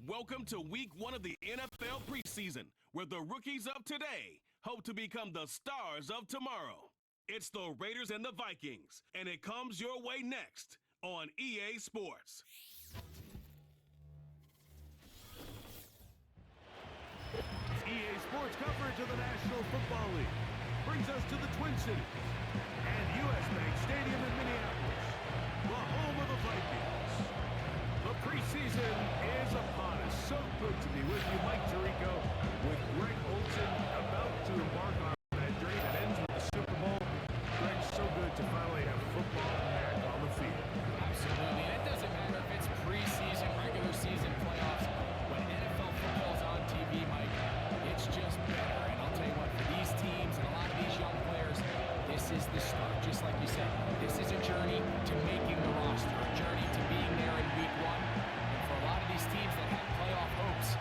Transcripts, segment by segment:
Welcome to week 1 of the NFL preseason, where the rookies of today hope to become the stars of tomorrow. It's the Raiders and the Vikings, and it comes your way next on EA Sports. EA Sports coverage of the National Football League brings us to the Twin Cities and U.S. Bank Stadium in Minneapolis, the home of the Vikings. The preseason is upon us. So good to be with you, Mike Tirico, with Greg Olsen about to embark on that journey that ends with the Super Bowl. Greg, so good to finally have football back on the field. Absolutely, and it doesn't matter if it's preseason, regular season, playoffs. When NFL football's on TV, Mike, it's just better. And I'll tell you what, for these teams and a lot of these young players, this is the start. Just like you said, this is a journey to making the roster, a journey to being there in week 1. And for a lot of these teams that have playoff hopes,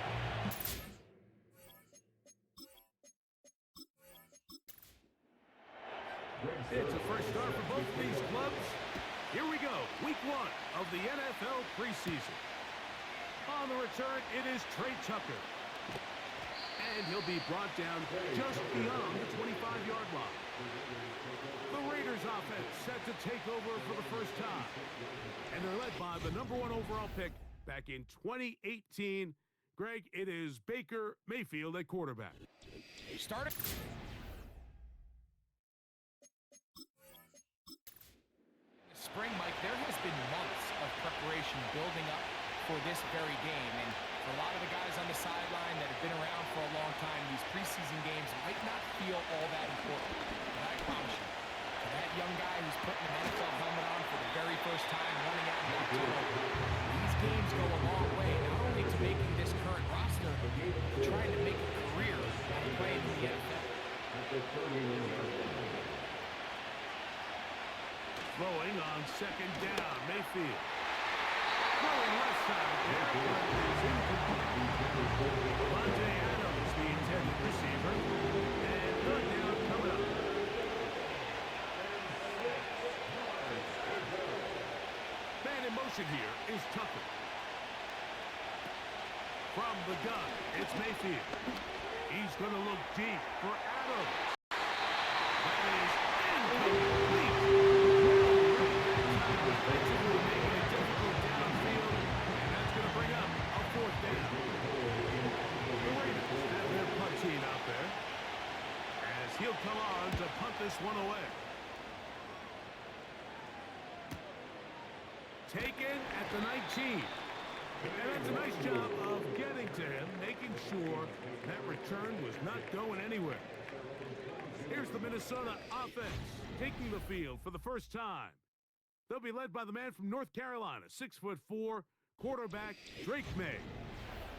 it's a fresh start for both these clubs. Here we go, week 1 of the NFL preseason. On the return, it is Trey Tucker. And he'll be brought down just beyond the 25-yard line. The Raiders offense set to take over for the first time. And they're led by the number 1 overall pick back in 2018. Greg, it is Baker Mayfield at quarterback. start it. Spring, Mike, there has been months of preparation building up for this very game, and for a lot of the guys on the sideline that have been around for a long time, these preseason games might not feel all that important. But I promise you, for that young guy who's putting an NFL helmet on for the very first time, running out in October, these games go a long way, not only to making this current roster, but trying to make a career out of playing in the NFL. Throwing on second down, Mayfield. Throwing left side there, but is incomplete. Devontae Adams, the intended receiver. And third down coming up. Man in motion here is Tucker. From the gun, it's Mayfield. He's going to look deep for Adams. That is incomplete. Defensively making it difficult downfield, and that's going to bring up a fourth down. The Raiders have their punt team out there, as he'll come on to punt this one away. Taken at the 19. And that's a nice job of getting to him, making sure that return was not going anywhere. Here's the Minnesota offense taking the field for the first time. They'll be led by the man from North Carolina, 6'4", quarterback Drake May.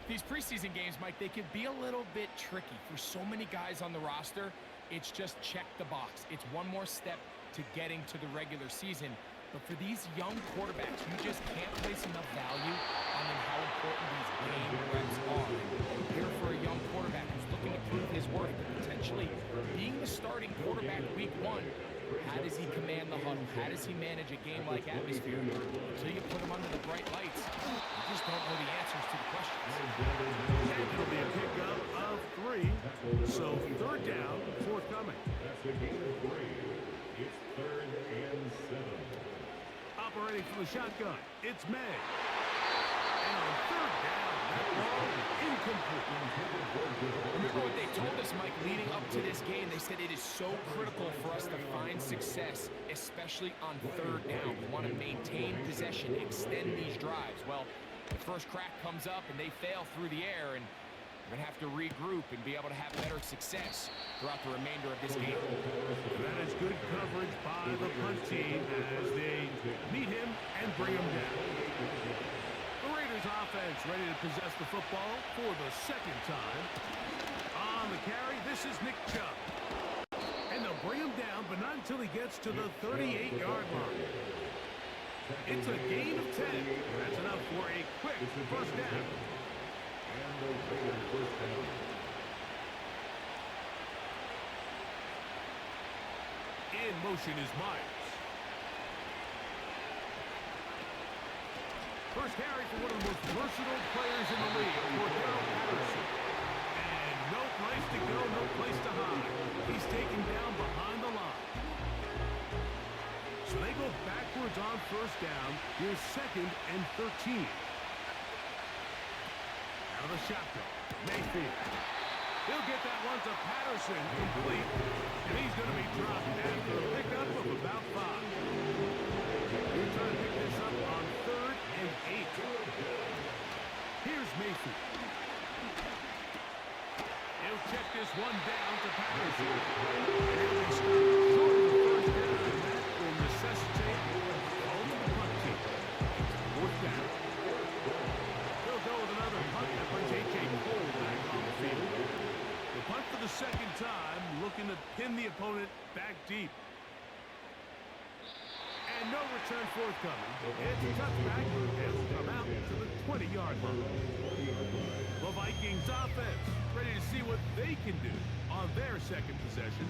These preseason games, Mike, they could be a little bit tricky. For so many guys on the roster, it's just check the box. It's one more step to getting to the regular season. But for these young quarterbacks, you just can't place enough value on how important these game reps are. Here for a young quarterback who's looking to prove his worth, but potentially being the starting quarterback week 1, how does he command the huddle? How does he manage a game-like atmosphere? Until you put him under the bright lights, you just don't know the answers to the questions. And it'll be a pickup of 3, so third down, forthcoming. That's a gain of 3. It's 3rd and 7. Operating from the shotgun, it's May. And on third down, that ball incomplete. Remember what they told us, Mike, leading up to this game? They said it is so critical for us to find success, especially on third down. We want to maintain possession, extend these drives. Well, the first crack comes up and they fail through the air, and we're going to have to regroup and be able to have better success throughout the remainder of this game. That is good coverage by the punt team as they meet him and bring him down. The Raiders offense ready to possess the football for the second time. On the carry, this is Nick Chubb. And they'll bring him down, but not until he gets to the 38-yard line. It's a gain of 10. That's enough for a quick first down. And the Raiders first down. In motion is Myers. First carry for one of the most versatile players in the league, Cordell Patterson. And no place to go, no place to hide. He's taken down behind the line. So they go backwards on first down. Here's 2nd and 13. Out of the shotgun, Mayfield. He'll get that one to Patterson, complete. And he's going to be dropped after a pickup of about 5. We're trying to pick this up on 3rd and 8. Here's Mayfield. He'll check this one down to Patterson. And he'll be stopped short of the first down, and that will necessitate the ultimate punt team. 4th down. He'll go with another punt that brings A.J. Cole back on the field. The punt for the 2nd time, looking to pin the opponent back deep. And no return forthcoming. It's a touchback. It'll come out to the 20-yard line. The Vikings offense ready to see what they can do on their 2nd possession.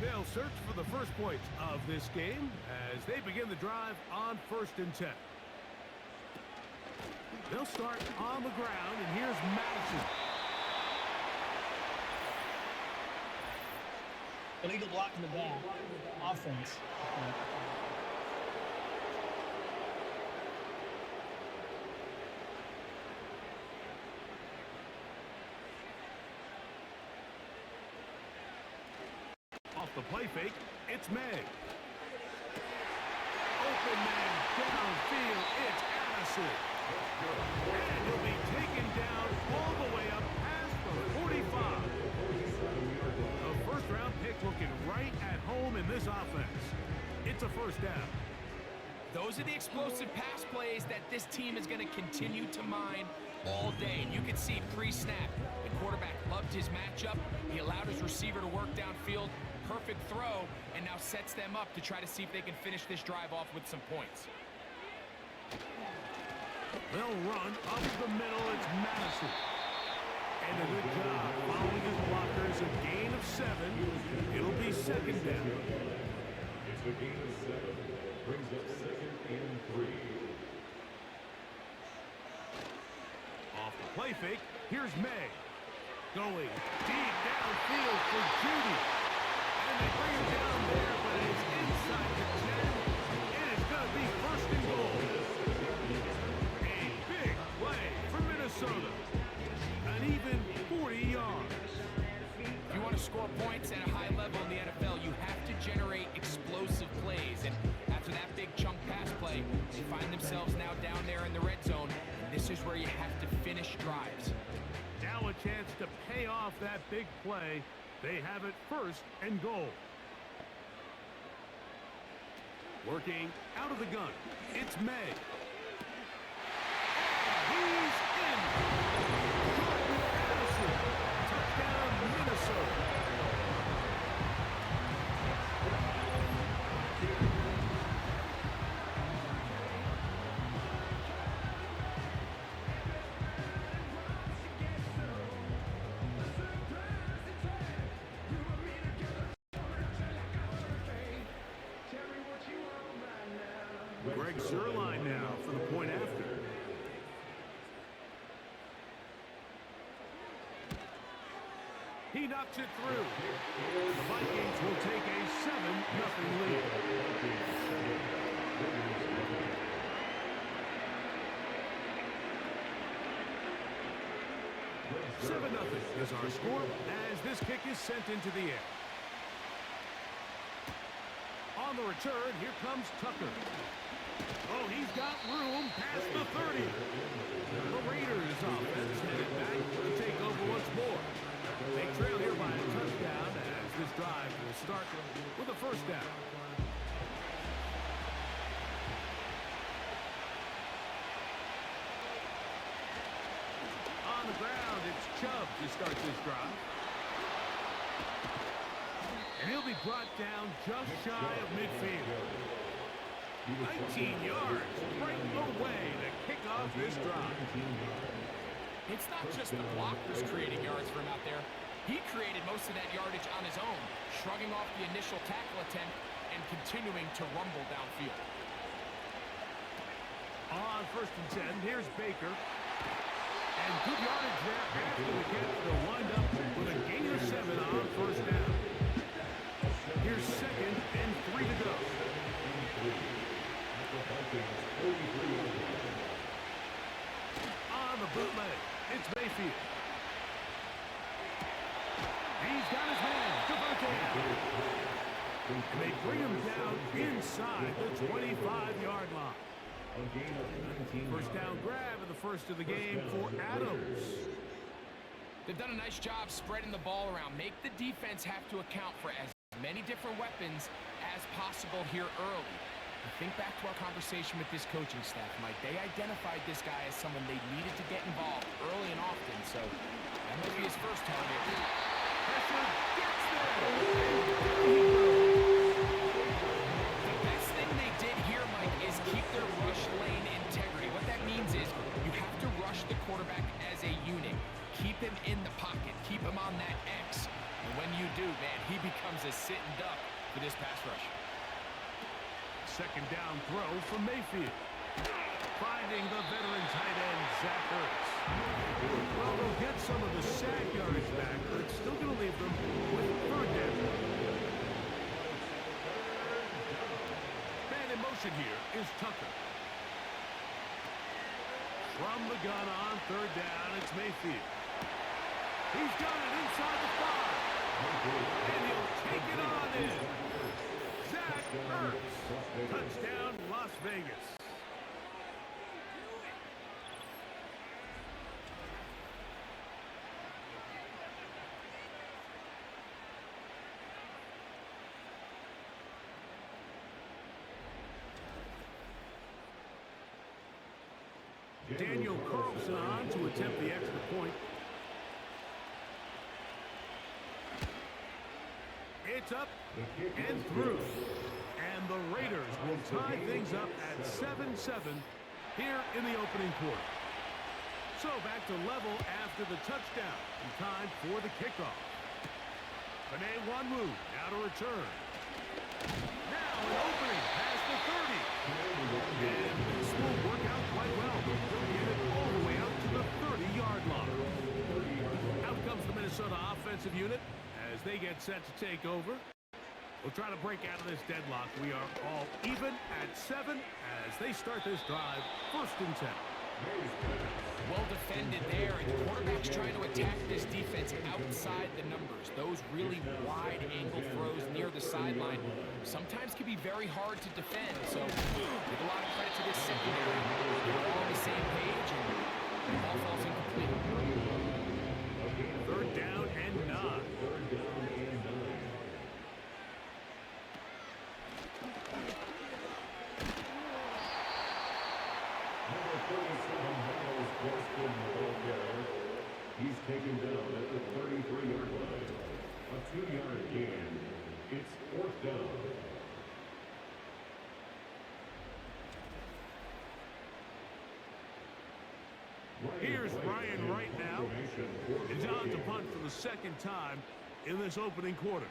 They'll search for the first points of this game as they begin the drive on 1st and 10. They'll start on the ground, and here's Madison. Illegal block in the back. Offense. Off the play fake, it's May. Open man downfield, it's Addison. And he'll be taken down all the way up past the 45. A first-round pick looking right at home in this offense. It's a 1st down. Those are the explosive pass plays that this team is going to continue to mine all day. And you can see pre-snap, the quarterback loved his matchup. He allowed his receiver to work downfield. Perfect throw, and now sets them up to try to see if they can finish this drive off with some points. They'll run up the middle. It's Madison. And a good job following his blockers. A gain of 7. It'll be 2nd down. It's a gain of 7. Brings up 2nd and 3. Off the play fake, here's May. Going deep downfield for Judy. And they bring him down there, but it's inside the 10. And it's going to be 1st and goal. A big play for Minnesota. An even 40 yards. If you want to score points at a high level in the NFL, you have to generate explosive plays. And after that big chunk pass play, they find themselves now down there in the red zone. And this is where you have to finish drives. Now a chance to pay off that big play. They have it 1st and goal. Working out of the gun. It's May. He's in. Jordan Addison. Touchdown, Minnesota. Greg Zuerlein now for the point after. He knocks it through. The Vikings will take a 7-0 lead. 7-0 is our score as this kick is sent into the air. On the return, here comes Tucker. Oh, he's got room past the 30. The Raiders offense headed back to take over once more. They trail here by a touchdown as this drive will start with a 1st down. On the ground, it's Chubb to start this drive. And he'll be brought down just shy of midfield. 19 yards, right away to kick off this drive. It's not just the blockers creating yards for him out there. He created most of that yardage on his own, shrugging off the initial tackle attempt and continuing to rumble downfield. On 1st and 10, here's Baker. And good yardage there after the catch. They'll wind up with a gain of 7 on 1st down. Here's 2nd and 3 to go. On the bootleg, it's Mayfield. He's got his man. And they bring him down inside the 25-yard line. First down grab in the first of the game for Adams. They've done a nice job spreading the ball around. Make the defense have to account for as many different weapons as possible here early. And think back to our conversation with this coaching staff, Mike. They identified this guy as someone they needed to get involved early and often, so that might be his first target. Pressure gets there. The best thing they did here, Mike, is keep their rush lane integrity. What that means is you have to rush the quarterback as a unit. Keep him in the pocket. Keep him on that X. And when you do, man, he becomes a sitting duck for this pass rush. Second down throw from Mayfield. Finding the veteran tight end, Zach Ertz. Well, they'll get some of the sack yards back, but it's still going to leave them with 3rd down. Man in motion here is Tucker. From the gun on 3rd down, it's Mayfield. He's got it inside the 5. And he'll take it on in. Zach Ertz. Touchdown, Las Vegas. Daniel Carlson on to attempt the extra point. It's up and through. And the Raiders will tie things up at 7-7 here in the opening quarter. So back to level after the touchdown. In time for the kickoff. Panay one move. Now to return. Now an opening past the 30. And this will work out quite well. They'll get it all the way out to the 30-yard line. Out comes the Minnesota offensive unit as they get set to take over. We'll try to break out of this deadlock. We are all even at 7 as they start this drive. 1st and 10. Well defended there, and the quarterback's trying to attack this defense outside the numbers. Those really wide angle throws near the sideline sometimes can be very hard to defend. So give a lot of credit to this secondary. They're all on the same page, and the ball falls incomplete. 3rd down and 9. He's taken down at the 33-yard line. A 2-yard gain. It's 4th down. Here's Ryan right now. It's on to punt for the 2nd time in this opening quarter.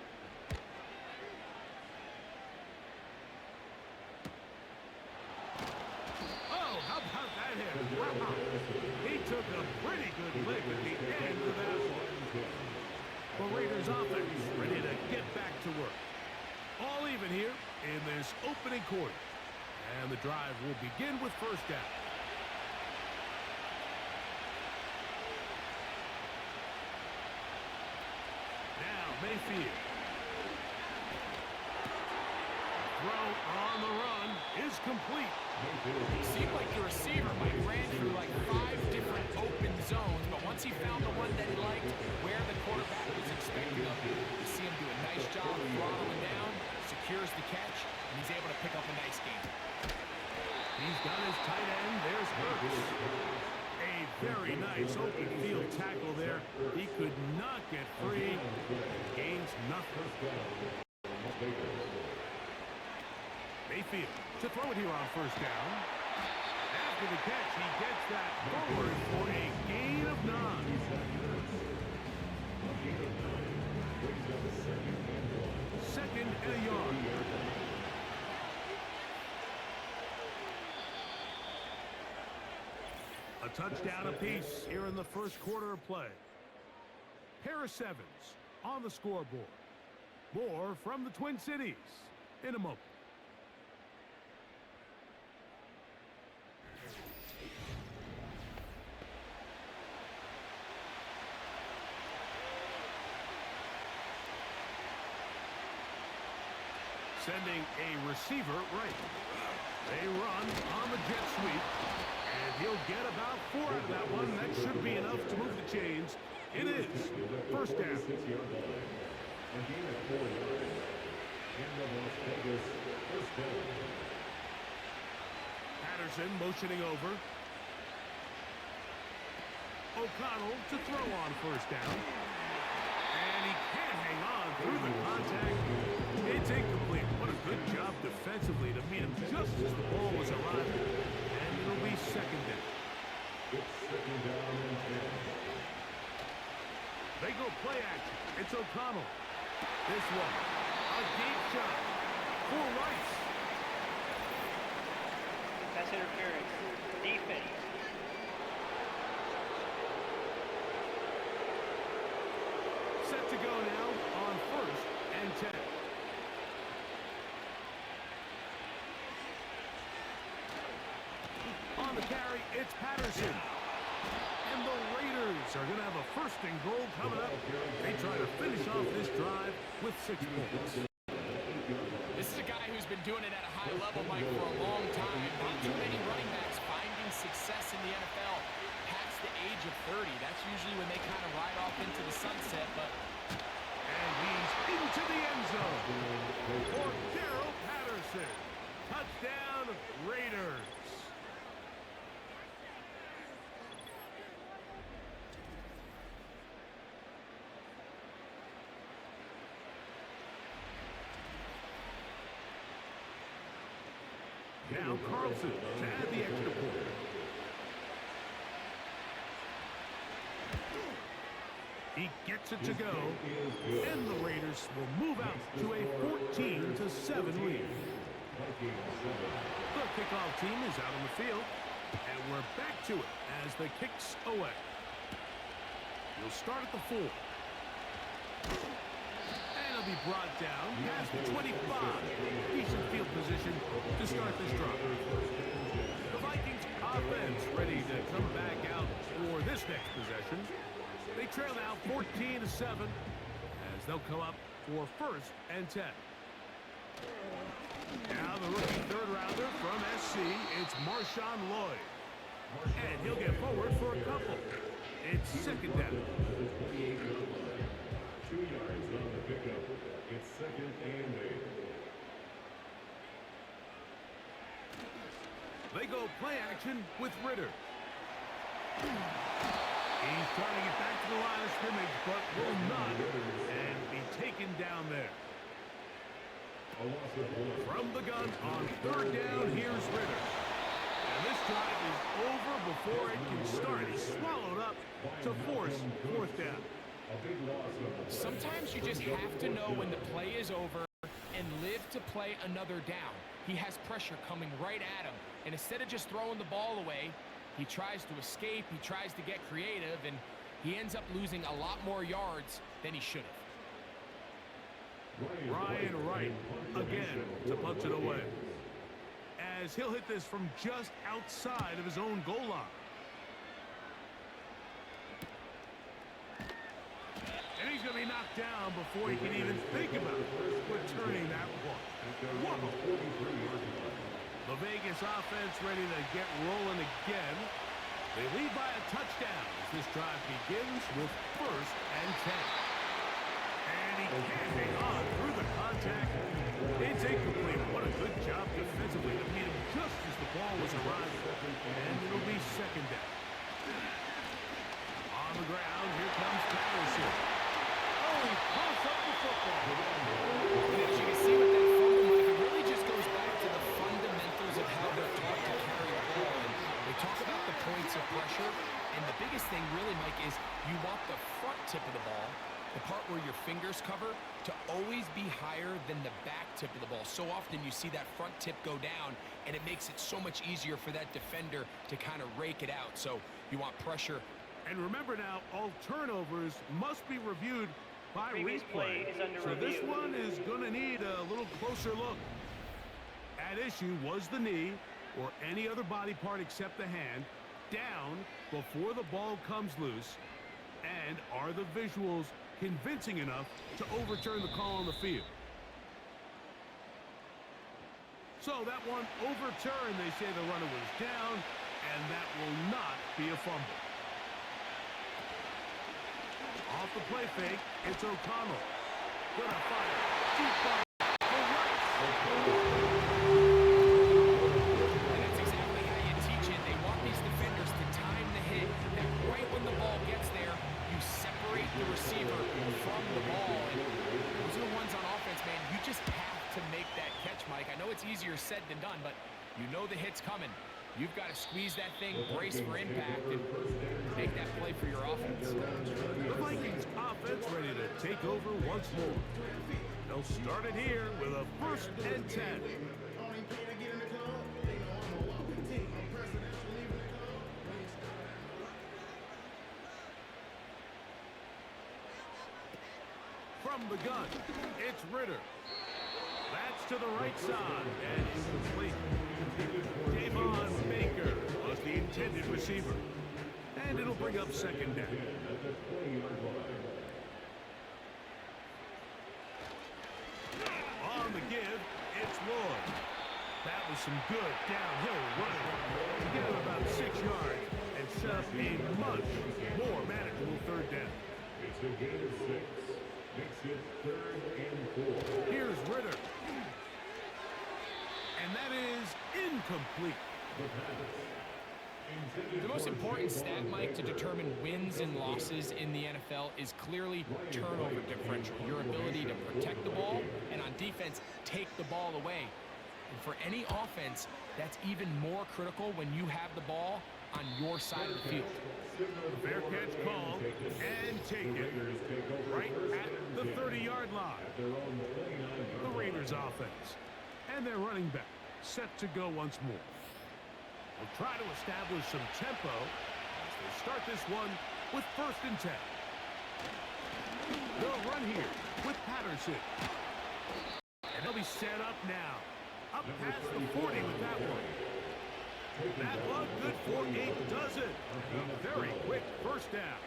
Oh, how about that hit? Wow. He took a pretty good lick at the end of that one. The Raiders offense ready to get back to work. All even here in this opening quarter. And the drive will begin with 1st down. Now Mayfield. Throw on the run is complete. It seemed like the receiver ran through like 5 different open zones, but once he found the one that he liked, where the quarterback was expecting of him, you see him do a nice job of throttling down, secures the catch, and he's able to pick up a nice gain. He's got his tight end. There's Ertz. A very nice open field tackle there. He could not get free. Gains nothing. Mayfield to throw it here on 1st down. After the catch, he gets that forward for a gain of 9. 2nd and a yard. Touchdown apiece here in the first quarter of play. Pair of sevens on the scoreboard. More from the Twin Cities in a moment. Sending a receiver right. They run on the jet sweep. And he'll get about 4 out of that one. That should be enough to move the chains. It is first down. Patterson motioning over. O'Connell to throw on first down. And he can't hang on through the contact. It's incomplete. What a good job defensively to meet him just as the ball was arriving. And it'll be second down. It's second down and 10. They go play action. It's O'Connell. This one, a deep shot for Rice. Pass interference. Defense. Set to go now on first and 10. On the carry, it's Patterson. And the Raiders are going to have a first and goal coming up. They try to finish off this drive with 6 points. This is a guy who's been doing it at a high level, Mike, for a long time. Not too many running backs finding success in the NFL past the age of 30. That's usually when they kind of ride off into the sunset, but... And he's into the end zone for Darrell Patterson. Touchdown, Raiders. Now Carlson to add the extra point. He gets it to go, and the Raiders will move out to a 14-7 lead. The kickoff team is out on the field, and we're back to it as the kick's away. We'll start at the 4. Be brought down past the 25. Decent field position to start this drive. The Vikings offense ready to come back out for this next possession. They trail now 14-7 as they'll come up for first and 10. Now the rookie third rounder from SC, it's Marshawn Lloyd. And he'll get forward for a couple. It's second down. 2 yards on the pickup. It's second and 8. They go play action with Ritter. He's trying to get back to the line of scrimmage, but will not, and be taken down there. From the gun on third down, here's Ritter. And this drive is over before it can start. He's swallowed up to force fourth down. Sometimes you just have to know when the play is over and live to play another down. He has pressure coming right at him, and instead of just throwing the ball away, he tries to escape, he tries to get creative, and he ends up losing a lot more yards than he should have. Ryan Wright again to punch it away, as he'll hit this from just outside of his own goal line. And he's going to be knocked down before he can even think about returning that one. Whoa. The Vegas offense ready to get rolling again. They lead by a touchdown as this drive begins with first and 10. And he can't hang on through the contact. It's incomplete. What a good job defensively to meet him just as the ball was arriving. And it'll be second down. On the ground, here comes Patterson. Oh, he pumps up the football. And as you can see with that fumble, Mike, it really just goes back to the fundamentals of how they're taught to carry the ball. And they talk about the points of pressure, and the biggest thing really, Mike, is you want the front tip of the ball the part where your fingers cover, to always be higher than the back tip of the ball. So often you see that front tip go down, and it makes it so much easier for that defender to kind of rake it out. So you want pressure. And remember now, all turnovers must be reviewed by Previous play replay. is under So this review. one is going to need a little closer look. At issue was the knee or any other body part except the hand down before the ball comes loose. And are the visuals convincing enough to overturn the call on the field? So that one overturned. They say the runner was down, and that will not be a fumble. Off the play fake, it's O'Connell. Gonna fire. Deep ball. And that's exactly how you teach it. They want these defenders to time the hit, that right when the ball gets there, you separate the receiver from the ball. And those are the ones on offense, man. You just have to make that catch, Mike. I know it's easier said than done, but you know the hit's coming. You've got to squeeze that thing, brace for impact, and make that play for your offense. The Vikings offense ready to take over once more. They'll start it here with a 1st and 10. From the gun, it's Ritter. That's to the right side and incomplete. Davon Baker was the intended receiver. And it'll bring up 2nd down. On the give, it's Lloyd. That was some good downhill running to get him about 6 yards and set up a much more manageable 3rd down. It's a gain of 6. Makes it 3rd and 4. Here's Ritter. And that is incomplete. The most important stat, Mike, to determine wins and losses in the NFL is clearly turnover differential, your ability to protect the ball, and on defense, take the ball away. And for any offense, that's even more critical when you have the ball on your side of the field. Fair catch call and take it right at the 30-yard line. The Raiders offense and their running back set to go once more. We'll try to establish some tempo as they start this one with 1st and 10. They'll run here with Patterson. And they'll be set up now. Up past the 40 with that one. That one good for 8 dozen. A very quick 1st down.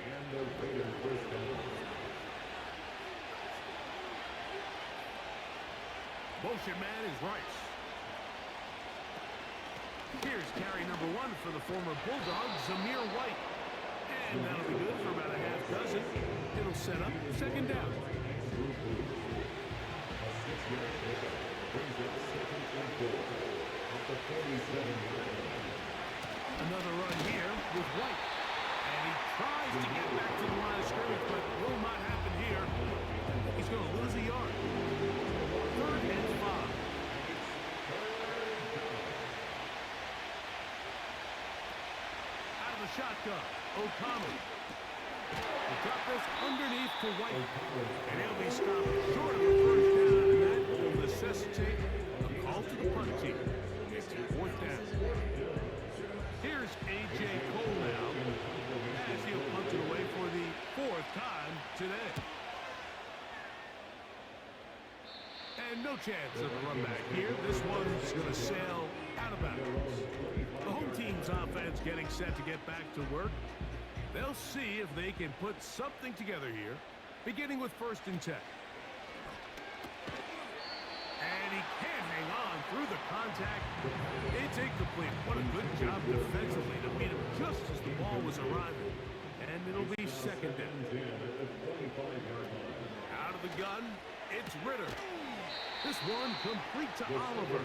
Motion man is Rice. Here's carry number 1 for the former Bulldog, Zamir White. And that'll be good for about a half dozen. It'll set up 2nd down. Another run here with White. And he tries to get back to the line of scrimmage, but will not happen here. He's going to lose a yard. 3rd and 5. Out of the shotgun, O'Connell. The drop this underneath to White. And he'll be stopped short of the 1st down, and that will necessitate a call to the punt team. It's 4th down. Here's A.J. Cole now, as he'll punt it away for the 4th time today. And no chance of a run back here. This one's going to sail out of bounds. The home team's offense getting set to get back to work. They'll see if they can put something together here, beginning with 1st and 10. And he can't hang on through the contact. It's incomplete. What a good job defensively to beat him just as the ball was arriving. And it'll be 2nd down. Out of the gun, it's Ritter. This one complete to Oliver.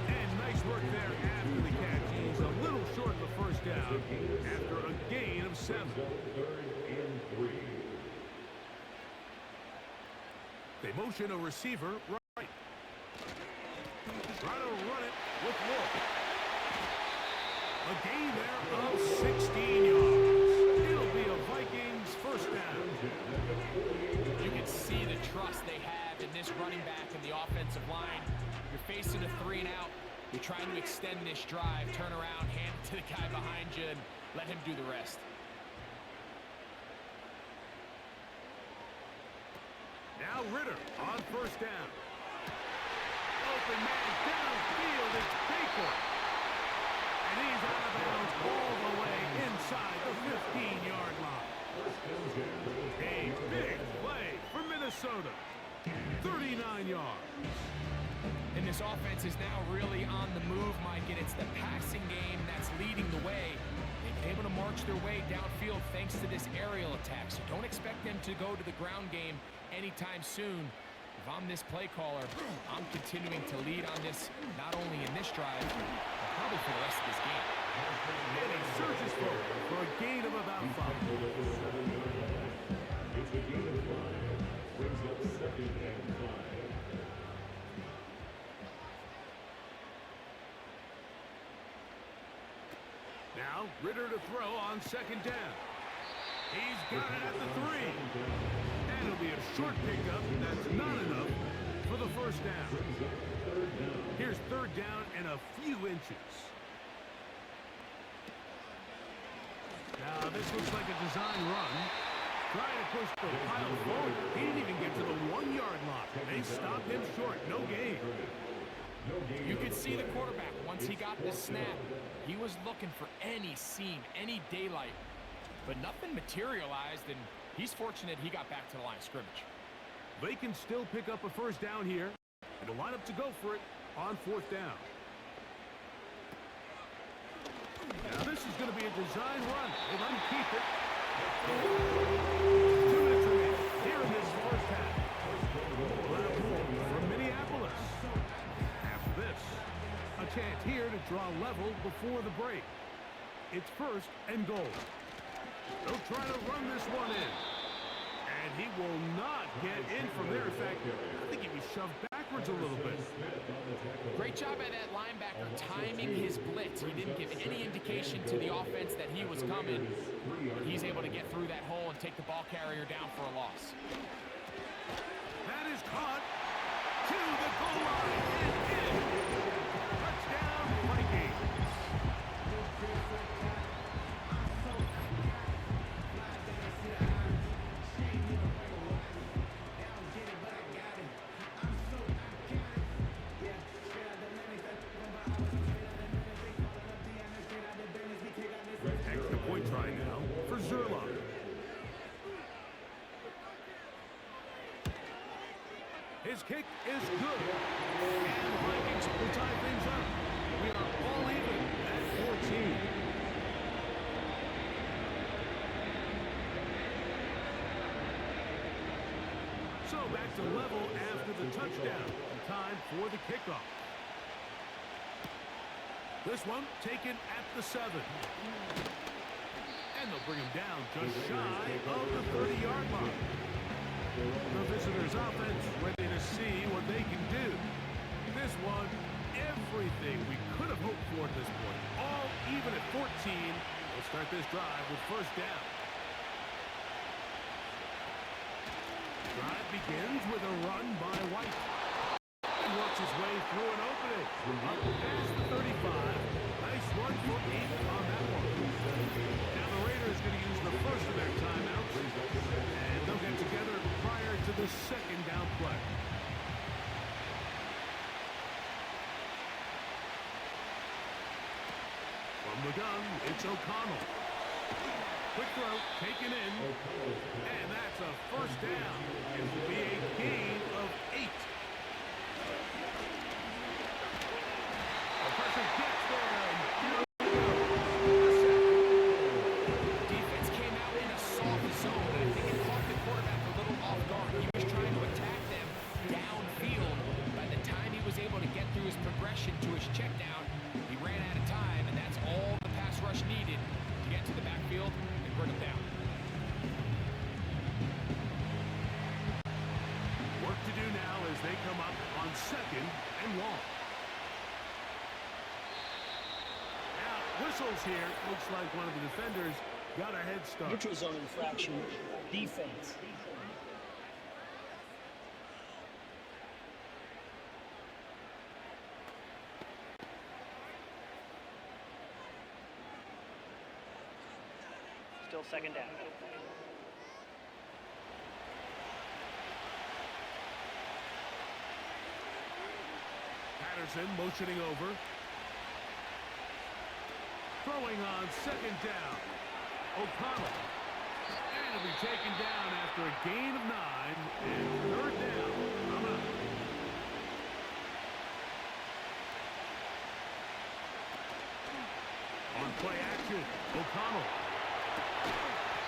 And nice work there after the catch. He's a little short of the 1st down after a gain of 7. 3rd and 3. They motion a receiver right. Try to run it with Wolf. A gain there of 16 yards. It'll be a Vikings 1st down. You can see the trust they have in this running back and the offensive line. You're facing a 3 and out. You're trying to extend this drive, turn around, hand it to the guy behind you, and let him do the rest. Now Ritter on first down. Open man downfield. It's Baker. And he's out of bounds all the way inside the 15-yard line. A big play for Minnesota. 39 yards. And this offense is now really on the move, Mike, and it's the passing game that's leading the way. They've been able to march their way downfield thanks to this aerial attack, so don't expect them to go to the ground game anytime soon. If I'm this play caller, I'm continuing to lead on this, not only in this drive, but probably for the rest of this game. And he surges forward for a gain of about 5. It's a gain of 5. Brings up 2nd and 5. Now Ritter to throw on 2nd down. He's got it at the 3. And it'll be a short pickup. That's not enough for the first down. Here's 3rd down and a few inches. Now this looks like a design run. Trying to push the pile forward. He didn't even get to the 1-yard line. They stopped him short. No gain. You could see the quarterback, once he got the snap, he was looking for any seam, any daylight. But nothing materialized, and he's fortunate he got back to the line of scrimmage. They can still pick up a first down here. And they'll line up to go for it on 4th down. Now this is going to be a design run. They let him keep it. 2 minutes remaining here in this first half. From Minneapolis. After this, a chance here to draw level before the break. It's 1st and goal. They'll try to run this one in. And he will not get in from there. In fact, I think he was shoved backwards a little bit. Great job by that linebacker timing his blitz. He didn't give any indication to the offense that he was coming. He's able to get through that hole and take the ball carrier down for a loss. That is caught to the goal line and in. Touchdown, Vikings. Extra point try now for Zerlock. His kick is good. And the Vikings will tie things up. We are all even at 14. So back to level after the touchdown. Time for the kickoff. This one taken at the 7. And they'll bring him down just shy of the 30-yard line. The visitors' offense ready to see what they can do. This one, everything we could have hoped for at this point. All even at 14. We'll start this drive with 1st down. Drive begins with a run by White. He works his way through an opening. Up past the 35. Nice run for 8 on that one. Now the Raiders going to use the first of their timeouts. And they'll get together prior to the 2nd down play. From the gun, it's O'Connell. Quick throw, taken in. And that's a 1st down. It will be a gain of 8. The pressure gets there. Defense came out in a soft zone. I think it caught the quarterback a little off guard. He was trying to attack them downfield. By the time he was able to get through his progression to his check down, he ran out of time, and that's all the pass rush needed to get to the backfield and bring him down. Work to do now as they come up on 2nd and long. Now, whistles here. Looks like one of the defenders got a head start. Neutral zone infraction. Defense. Still second down. Patterson motioning over. Throwing on second down. O'Connell. And it'll be taken down after a gain of 9 and third down. Coming up. On play action, O'Connell.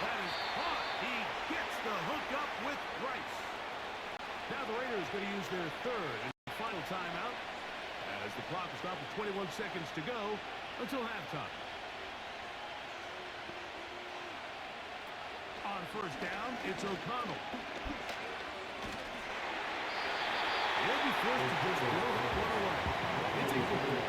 That is caught. He gets the hook up with Rice. Now the Raiders going to use their third and final timeout as the clock is stopped with 21 seconds to go until halftime. On first down, it's O'Connell. He'll be forced to just throw that one away. It's incomplete.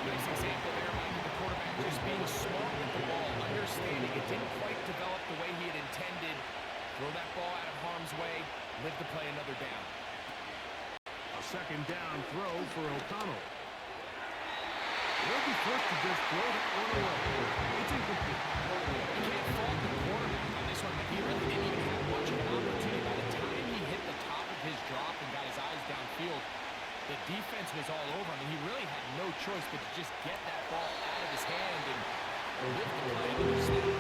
Nice example there, Mike, of the quarterback just being smart with the ball, understanding it didn't quite develop the way he had intended. Throw that ball out of harm's way, live to play another down. A second down throw for O'Connell. He'll be forced to just throw that one away. It's incomplete. You can't fault the quarterback on this one, but he really didn't even have much of an opportunity. By the time he hit the top of his drop and got his eyes downfield, the defense was all over him, and he really had no choice but to just get that ball out of his hand and live to play another snap.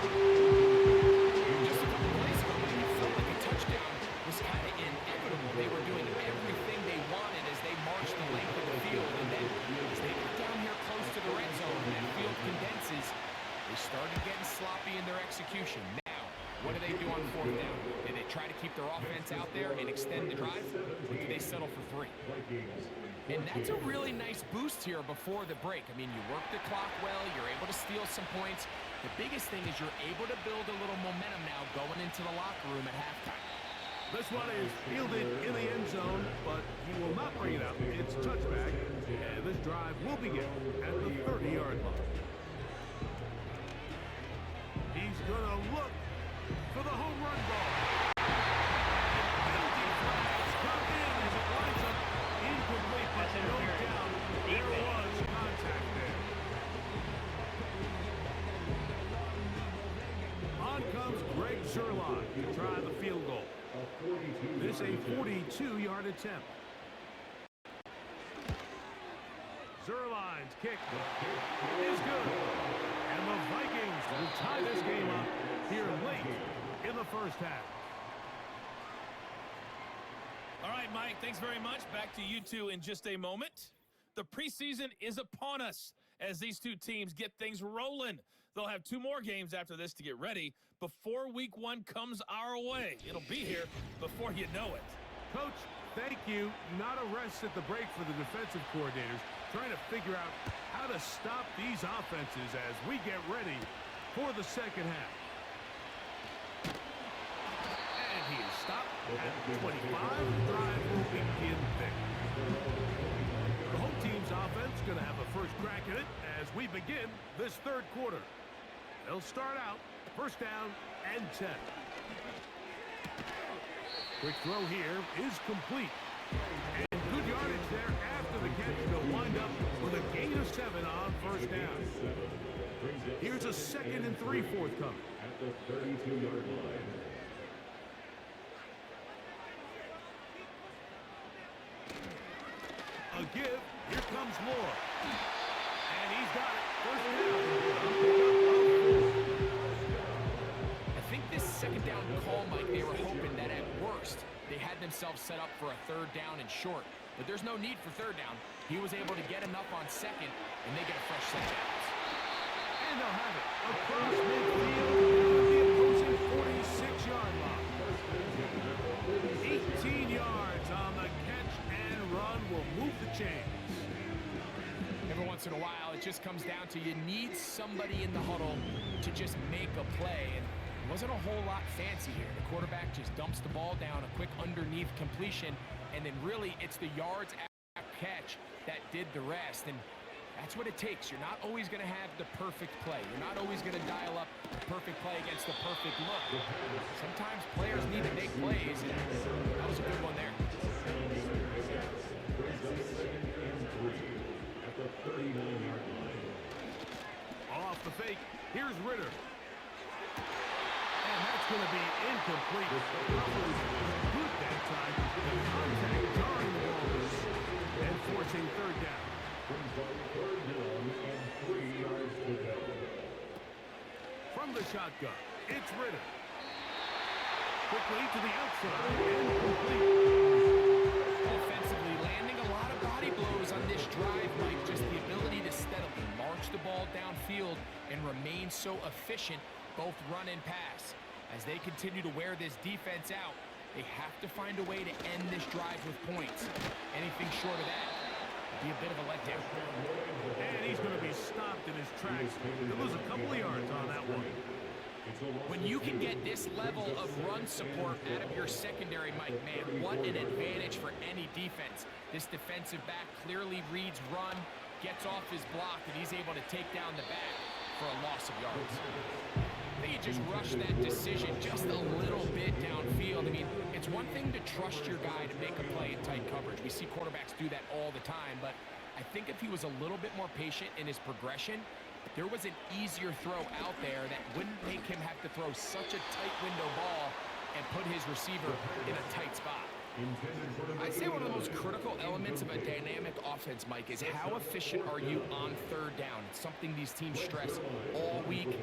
Just a couple plays ago, it felt like a touchdown was kind of inevitable. They were doing everything they wanted as they marched the length of the field, and then as they got down here close to the red zone and that field condenses, they started getting sloppy in their execution. Now, what do they do on fourth down? Did they try to keep their offense out there and extend the drive, or did they settle for 3? And that's a really nice boost here before the break. I mean, you work the clock well, you're able to steal some points. The biggest thing is you're able to build a little momentum now going into the locker room at halftime. This one is fielded in the end zone, but he will not bring it up. It's touchback, and this drive will begin at the 30-yard line. He's going to look for the home run ball. Penalty flags come in as it winds up incomplete, but no doubt there was contact there. On comes Greg Sherlock to try the field goal. This a 42-yard attempt. Zerline's kick is good. And the Vikings will tie this game up here late in the first half. All right, Mike, thanks very much. Back to you two in just a moment. The preseason is upon us as these two teams get things rolling. They'll have 2 more games after this to get ready before week 1 comes our way. It'll be here before you know it. Coach, thank you. Not a rest at the break for the defensive coordinators, trying to figure out how to stop these offenses as we get ready for the second half. And he is stopped at 25. The drive will begin there. The home team's offense going to have a first crack at it as we begin this third quarter. They'll start out first down and 10. Quick throw here is complete. And good yardage there after the catch. They'll wind up with a gain of 7 on first down. Here's a 2nd and 3 forthcoming. At the 32-yard line. A give. Here comes Moore. And he's got it. First down. I think this second down call, Mike, they were hoping that at worst they had themselves set up for a third down and short. But there's no need for third down. He was able to get enough on second, and they get a fresh set of downs. And they'll have it across midfield to the opposing 46-yard line. 18 yards on the catch and run will move the chains. Every once in a while, it just comes down to you need somebody in the huddle to just make a play. And it wasn't a whole lot fancy here. The quarterback just dumps the ball down, a quick underneath completion, and then really it's the yards after catch that did the rest. And That's what it takes. You're not always going to have the perfect play. You're not always going to dial up the perfect play against the perfect look. Sometimes players need to make plays, and that was a good one there. At the 39-yard line. Off the fake, here's Ritter. And that's going to be incomplete. Coverage was good that time. The contact jarring the ball loose and forcing third down. Brings up third down and 3 yards to go. From the shotgun, it's Ritter. Quickly to the outside and complete. Offensively, landing a lot of body blows on this drive, Mike. Just the ability to steadily march the ball downfield and remain so efficient, both run and pass. As they continue to wear this defense out, they have to find a way to end this drive with points. Anything short of that would be a bit of a letdown. And he's going to be stopped in his tracks. He'll lose a couple of yards on that one. When you can get this level of run support out of your secondary, Mike, man, what an advantage for any defense. This defensive back clearly reads run, gets off his block, and he's able to take down the back for a loss of yards. They just rushed that decision just a little bit downfield. I mean, it's one thing to trust your guy to make a play in tight coverage. We see quarterbacks do that all the time, but I think if he was a little bit more patient in his progression, there was an easier throw out there that wouldn't make him have to throw such a tight window ball and put his receiver in a tight spot. I'd say one of the most critical elements of a dynamic offense, Mike, is how efficient are you on third down. It's something these teams stress all week.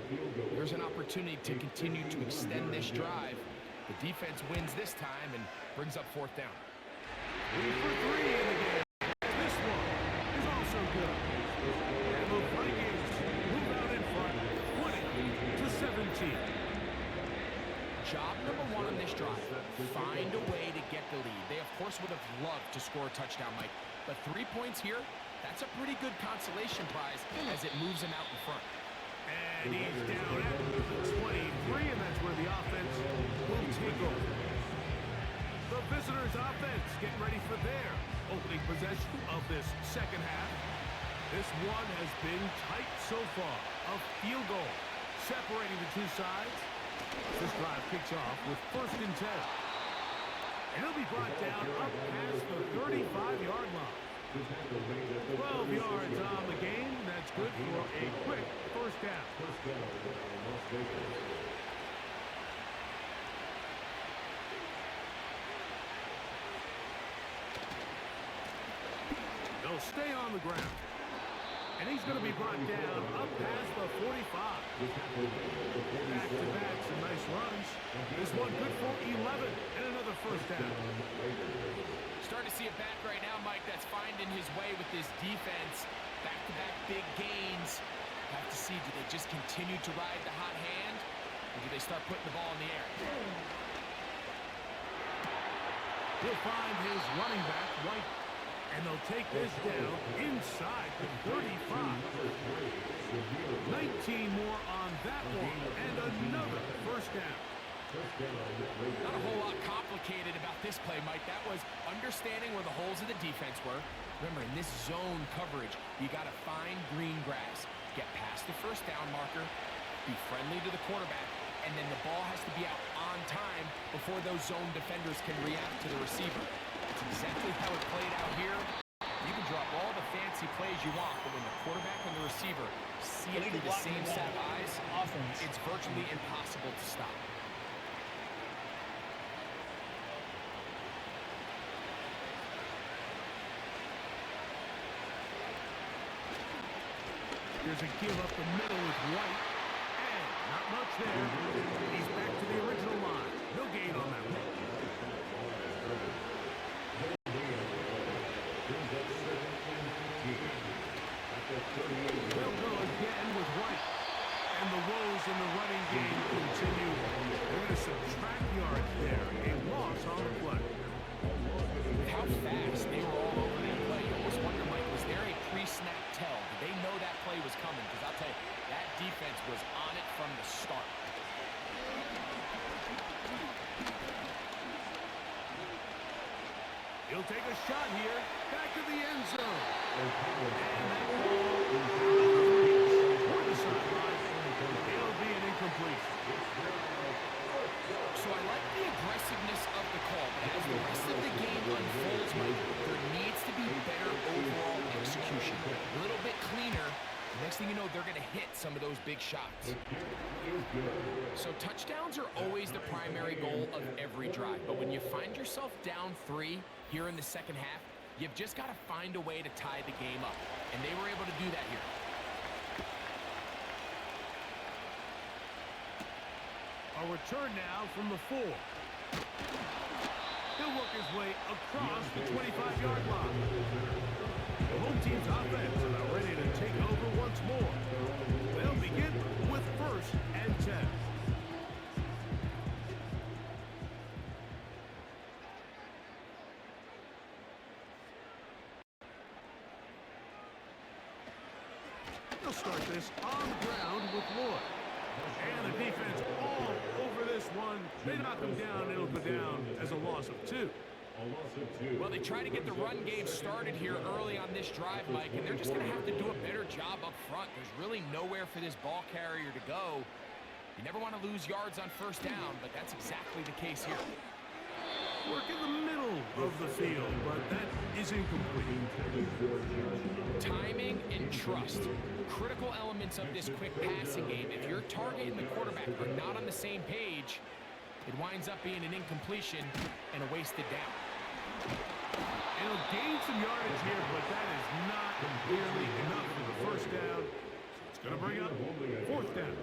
There's an opportunity to continue to extend this drive. The defense wins this time and brings up fourth down. 3 for 3 in the game. This one is also good. And the Vikings move out in front, 20-17. Job number one on this drive, find a way to get the lead. They, of course, would have loved to score a touchdown, Mike. But 3 points here, that's a pretty good consolation prize as it moves them out in front. And he's down at 23, and that's where the offense will take over. The visitors' offense getting ready for their opening possession of this second half. This one has been tight so far. A field goal separating the two sides. This drive kicks off with 1st and 10. And he'll be brought down up past the 35-yard line. 12 yards on the game. That's good for a quick first down. They'll stay on the ground. And he's going to be brought down up past the 45. Back-to-back, some nice runs. This one good for 11 and another first down. Starting to see a back right now, Mike, that's finding his way with this defense. Back-to-back big gains. Have to see, do they just continue to ride the hot hand, or do they start putting the ball in the air? He'll find his running back, White. And they'll take this down inside the 35. 19 more on that one, and another first down. Not a whole lot complicated about this play, Mike. That was understanding where the holes of the defense were. Remember, in this zone coverage, you got to find green grass, get past the first down marker, be friendly to the quarterback, and then the ball has to be out on time before those zone defenders can react to the receiver. That's exactly how it played out here. You can drop all the fancy plays you want, but when the quarterback and the receiver see it through the same set of eyes, it's virtually impossible to stop. There's a give up the middle with White, and not much there. He's back to the original line. No gain on that one. They'll go again with White. And the woes in the running game continue. They're going to subtract yards there. A loss on the play. With how fast they were all over that play, you almost wonder, Mike, was there a pre-snap tell? Did they know that play was coming? Because I'll tell you, that defense was on it from the start. He'll take a shot here. Back to the end zone. And that ball next thing you know, they're going to hit some of those big shots. So touchdowns are always the primary goal of every drive. But when you find yourself down 3 here in the second half, you've just got to find a way to tie the game up. And they were able to do that here. A return now from the 4. He'll work his way across the 25-yard line. The home team's offense is about ready to take over once more. They'll begin with 1st and 10. They'll start this on the ground with Lloyd. And the defense all over this one. They knock them down. It'll go down as a loss of 2. Well, they try to get the run game started here early on this drive, Mike, and they're just going to have to do a better job up front. There's really nowhere for this ball carrier to go. You never want to lose yards on 1st down, but that's exactly the case here. Work in the middle of the field, but that is incomplete. Timing and trust. Critical elements of this quick passing game. If your target and the quarterback are not on the same page, it winds up being an incompletion and a wasted down. It'll gain some yardage here, but that is not nearly enough for the 1st down. It's going to bring up 4th down.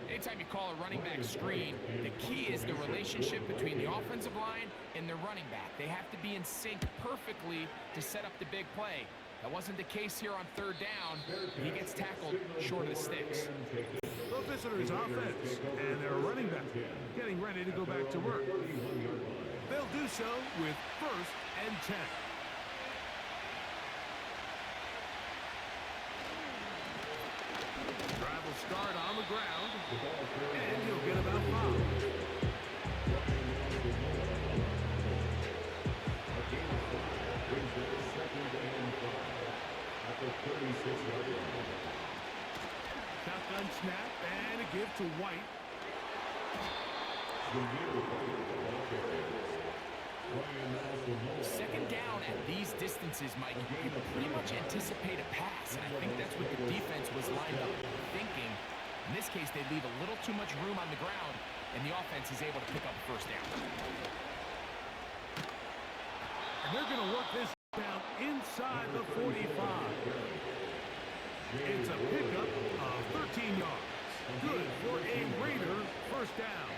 Anytime you call a running back screen, the key is the relationship between the offensive line and the running back. They have to be in sync perfectly to set up the big play. That wasn't the case here on 3rd down. He gets tackled short of the sticks. The visitors' offense and their running back getting ready to go back to work. They'll do so with 1st and 10. Drive will start on the ground, and he'll get about 5. Shotgun snap and a give to White. Second down at these distances, Mike, you pretty much anticipate a pass, and I think that's what the defense was lined up thinking. In this case, they leave a little too much room on the ground, and the offense is able to pick up a 1st down. And they're going to work this down inside the 45. It's a pickup of 13 yards. Good for a Raider 1st down.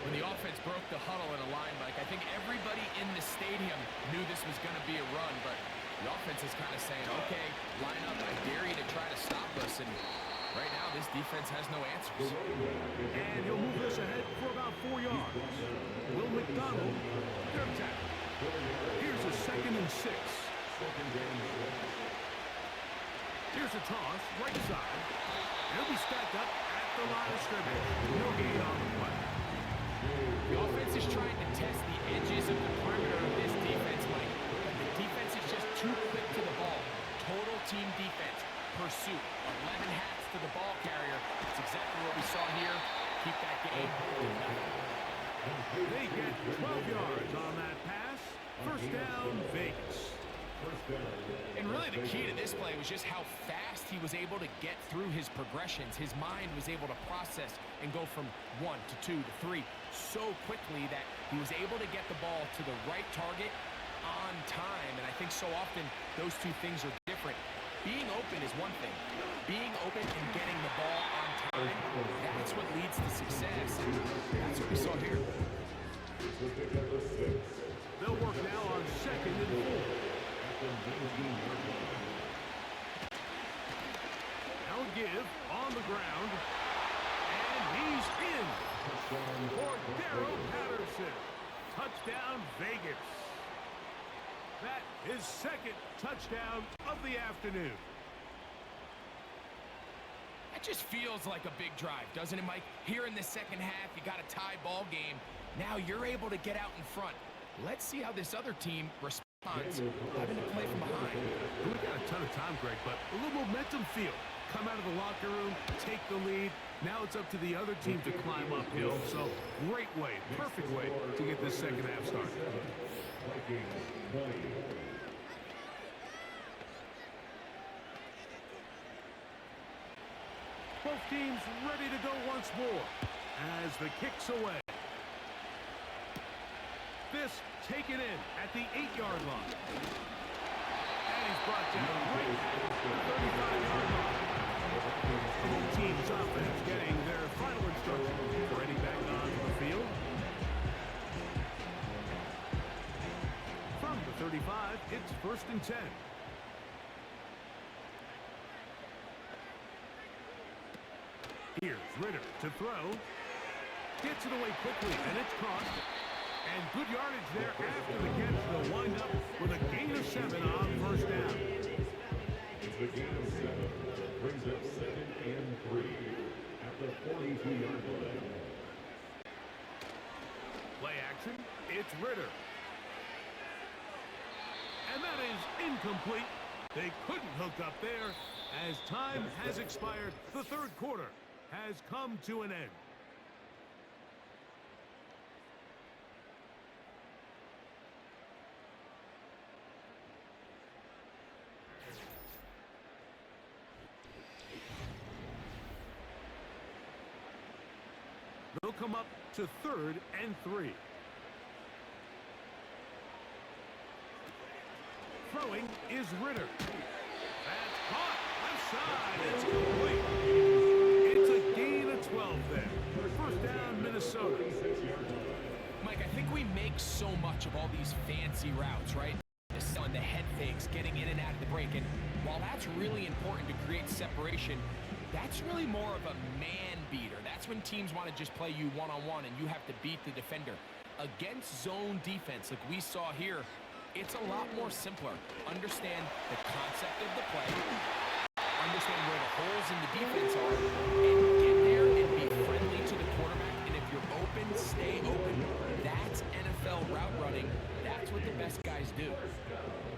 When the offense broke the huddle in a line, Mike, I think everybody in the stadium knew this was going to be a run, but the offense is kind of saying, okay, line up, I dare you to try to stop us, and right now this defense has no answers. And he'll move this ahead for about 4 yards. Will McDonald, their tackle. Here's a 2nd and 6. Here's a toss, right side. He'll be stacked up at the line of scrimmage. No gain on the play. The offense is trying to test the edges of the perimeter of this defense, Mike. But the defense is just too quick to the ball. Total team defense. Pursuit. 11 hats to the ball carrier. That's exactly what we saw here. Keep that game to nothing. They get 12 yards on that pass. 1st down, Vegas. And really the key to this play was just how fast he was able to get through his progressions. His mind was able to process and go from 1 to 2 to 3 so quickly that he was able to get the ball to the right target on time. And I think so often those two things are different. Being open is one thing. Being open and getting the ball on time, that's what leads to success. And that's what we saw here. They'll work now on 2nd and 4. Now a give on the ground, and he's in for Darrell Patterson. Touchdown, Vegas. That is 2nd touchdown of the afternoon. That just feels like a big drive, doesn't it, Mike? Here in the second half, you got a tie ball game. Now you're able to get out in front. Let's see how this other team responds, having to play from behind. We've got a ton of time, Greg, but a little momentum feel. Come out of the locker room, take the lead. Now it's up to the other team to climb uphill. So great way, perfect way to get this second half started. Both teams ready to go once more as the kick's away. This taken in at the 8-yard line. And he's brought down right at the 35-yard line. Both teams' offense getting their final instructions for heading back onto the field. From the 35, it's 1st and 10. Here's Ritter to throw. Gets it away quickly, and it's caught. And good yardage there after the catch. They'll wind up with a gain of 7 on 1st down. It's a gain of 7. Brings up 2nd and 3 at the 42-yard line. Play action. It's Ritter. And that is incomplete. They couldn't hook up there as time has expired. The 3rd quarter has come to an end. They'll come up to 3rd and 3. Throwing is Ritter. That's caught. Left side. It's complete. It's a gain of 12 there. 1st down, Minnesota. Mike, I think we make so much of all these fancy routes, right? On the head fakes, getting in and out of the break. And while that's really important to create separation, that's really more of a man beater. That's when teams want to just play you one-on-one and you have to beat the defender. Against zone defense like we saw here, it's a lot more simpler. Understand the concept of the play, understand where the holes in the defense are, and get there and be friendly to the quarterback. And if you're open, stay open. That's NFL route running. That's what the best guys do.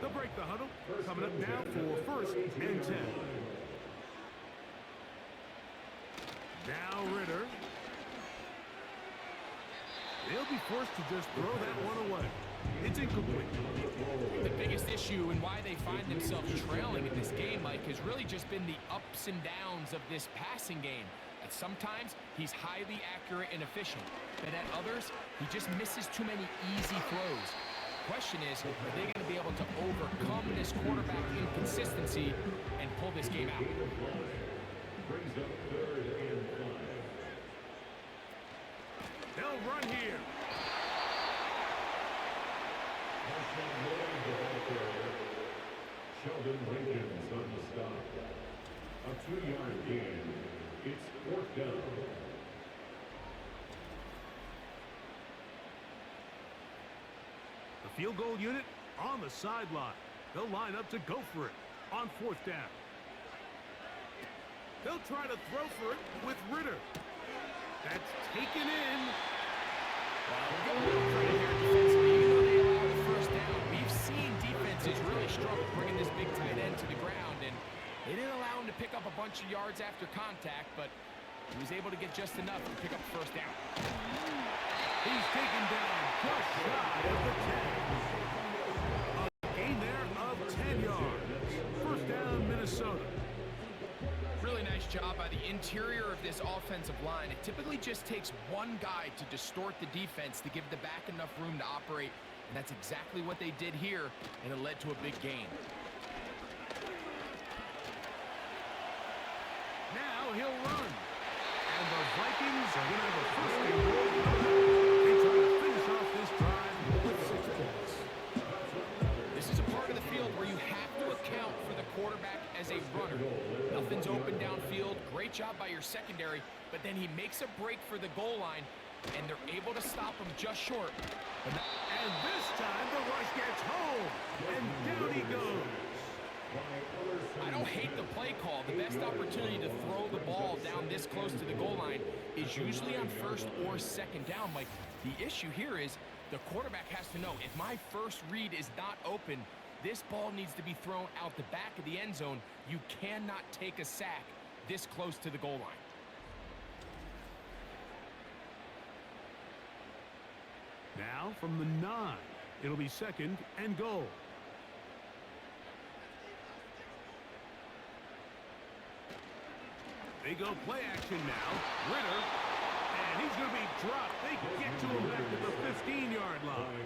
They'll break the huddle. Coming up now for 1st and 10. Now Ritter. They'll be forced to just throw that one away. It's incomplete. The biggest issue and why they find themselves trailing in this game, Mike, has really just been the ups and downs of this passing game. At sometimes, he's highly accurate and efficient, but at others, he just misses too many easy throws. Question is, are they going to be able to overcome this quarterback inconsistency and pull this game out? Brings up 3rd and 5. They'll run here. Sheldon Rankins on the stop. A 2-yard gain. It's 4th down. The field goal unit on the sideline. They'll line up to go for it on 4th down. They'll try to throw for it with Ritter. That's taken in. We've seen defenses really struggle bringing this big tight end to the ground, and they didn't allow him to pick up a bunch of yards after contact, but he was able to get just enough to pick up the 1st down. He's taken down just shy of the 10. A gain there of 10 yards. 1st down, Minnesota. Really nice job by the interior of this offensive line. It typically just takes one guy to distort the defense to give the back enough room to operate, and that's exactly what they did here, and it led to a big gain. Now he'll run. And the Vikings are going to have a 1st and goal. They try to finish off this drive with 6 points. This is a part of the field where you have to account for the quarterback as a runner. Nothing's open downfield. Great job by your secondary, but then he makes a break for the goal line, and they're able to stop him just short. And this time the rush gets home, and down he goes. I don't hate the play call. The best opportunity to throw the ball down this close to the goal line is usually on 1st or 2nd down. Like, the issue here is the quarterback has to know, if my first read is not open, this ball needs to be thrown out the back of the end zone. You cannot take a sack this close to the goal line. Now from the 9, it'll be 2nd and goal. They go play action now. Ritter. And he's going to be dropped. They get to him back at the 15-yard line.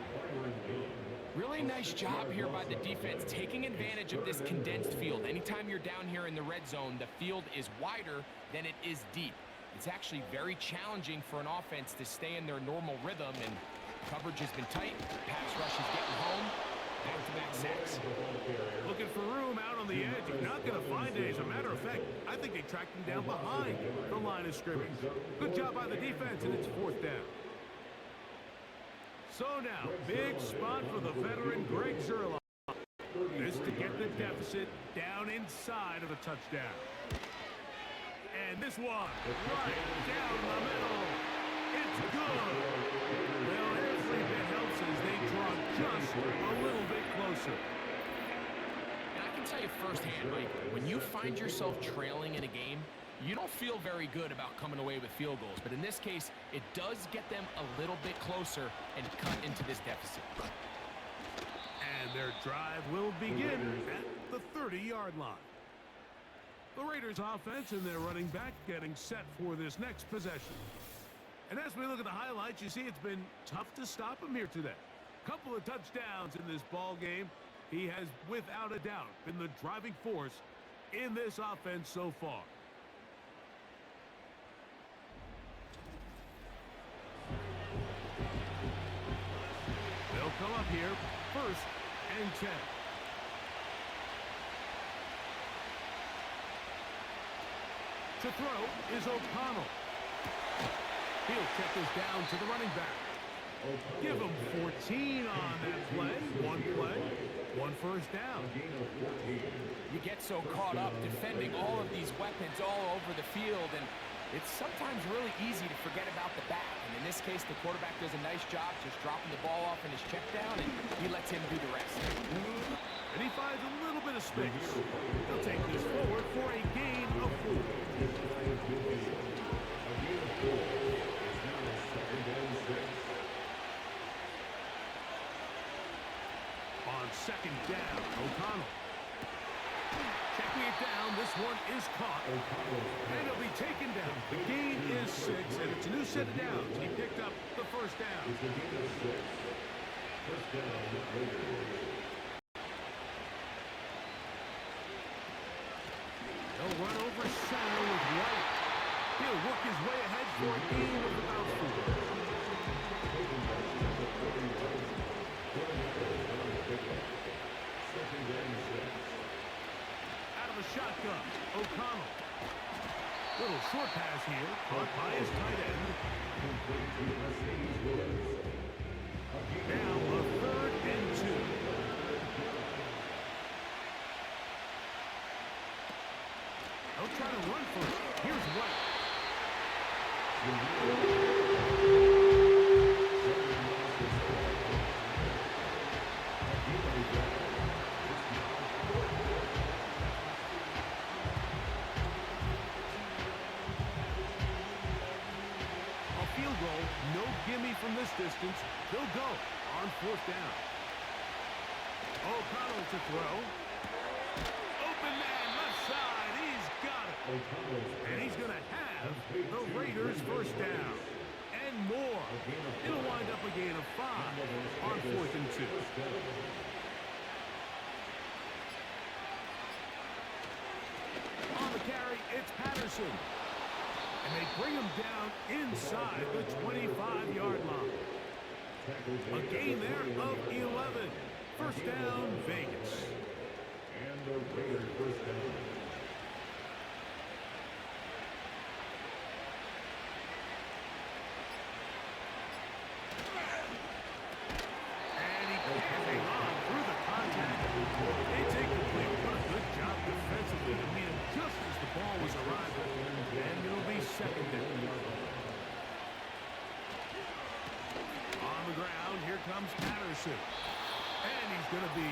Really nice job here by the defense, taking advantage of this condensed field. Anytime you're down here in the red zone, the field is wider than it is deep. It's actually very challenging for an offense to stay in their normal rhythm, and coverage has been tight. Pass rush is getting home. Back-to-back sacks. Looking for room out on the edge. You're not going to find it. As a matter of fact, I think they tracked him down behind the line of scrimmage. Good job by the defense, and it's 4th down. So now, big spot for the veteran Greg Zerline. This to get the deficit down inside of a touchdown. And this one, right down the middle. It's good. Well, every bit helps as they draw just a little bit closer. And I can tell you firsthand, Mike, when you find yourself trailing in a game, you don't feel very good about coming away with field goals. But in this case, it does get them a little bit closer and cut into this deficit. And their drive will begin at the 30-yard line. The Raiders offense and their running back getting set for this next possession. And as we look at the highlights, you see it's been tough to stop him here today. Couple of touchdowns in this ball game. He has, without a doubt, been the driving force in this offense so far. They'll come up here, 1st and 10. To throw is O'Connell. He'll check this down to the running back. Give him 14 on that play. One first down. You get so caught up defending all of these weapons all over the field, and it's sometimes really easy to forget about the back. And in this case, the quarterback does a nice job just dropping the ball off in his check down, and he lets him do the rest. And he finds a little bit of space. He'll take this forward for a gain of 4. On 2nd down, O'Connell. Checking it down, this one is caught. And it'll be taken down. The gain is 6, and it's a new set of downs. He picked up the 1st down. They'll run over center with White. He'll work his way ahead for a gain of about 4. Out of the shotgun, O'Connell. Little short pass here, caught by his tight end. Now a 3rd and 2. They'll try to run for it. Here's White. From this distance, he'll go on 4th down. O'Connell to throw. Open man, left side. He's got it. And he's going to have the Raiders' 1st down. And more. It'll wind up a gain of 5 on 4th and 2. On the carry, it's Patterson. And they bring him down inside the 25-yard line. A gain there of 11. 1st down, Vegas. And the Raiders' 1st down. And he can't hang on through the contact. It's incomplete. What a good job defensively to meet him just as the ball was arriving. And it'll be 2nd down. On the ground, here comes Patterson. And he's going to be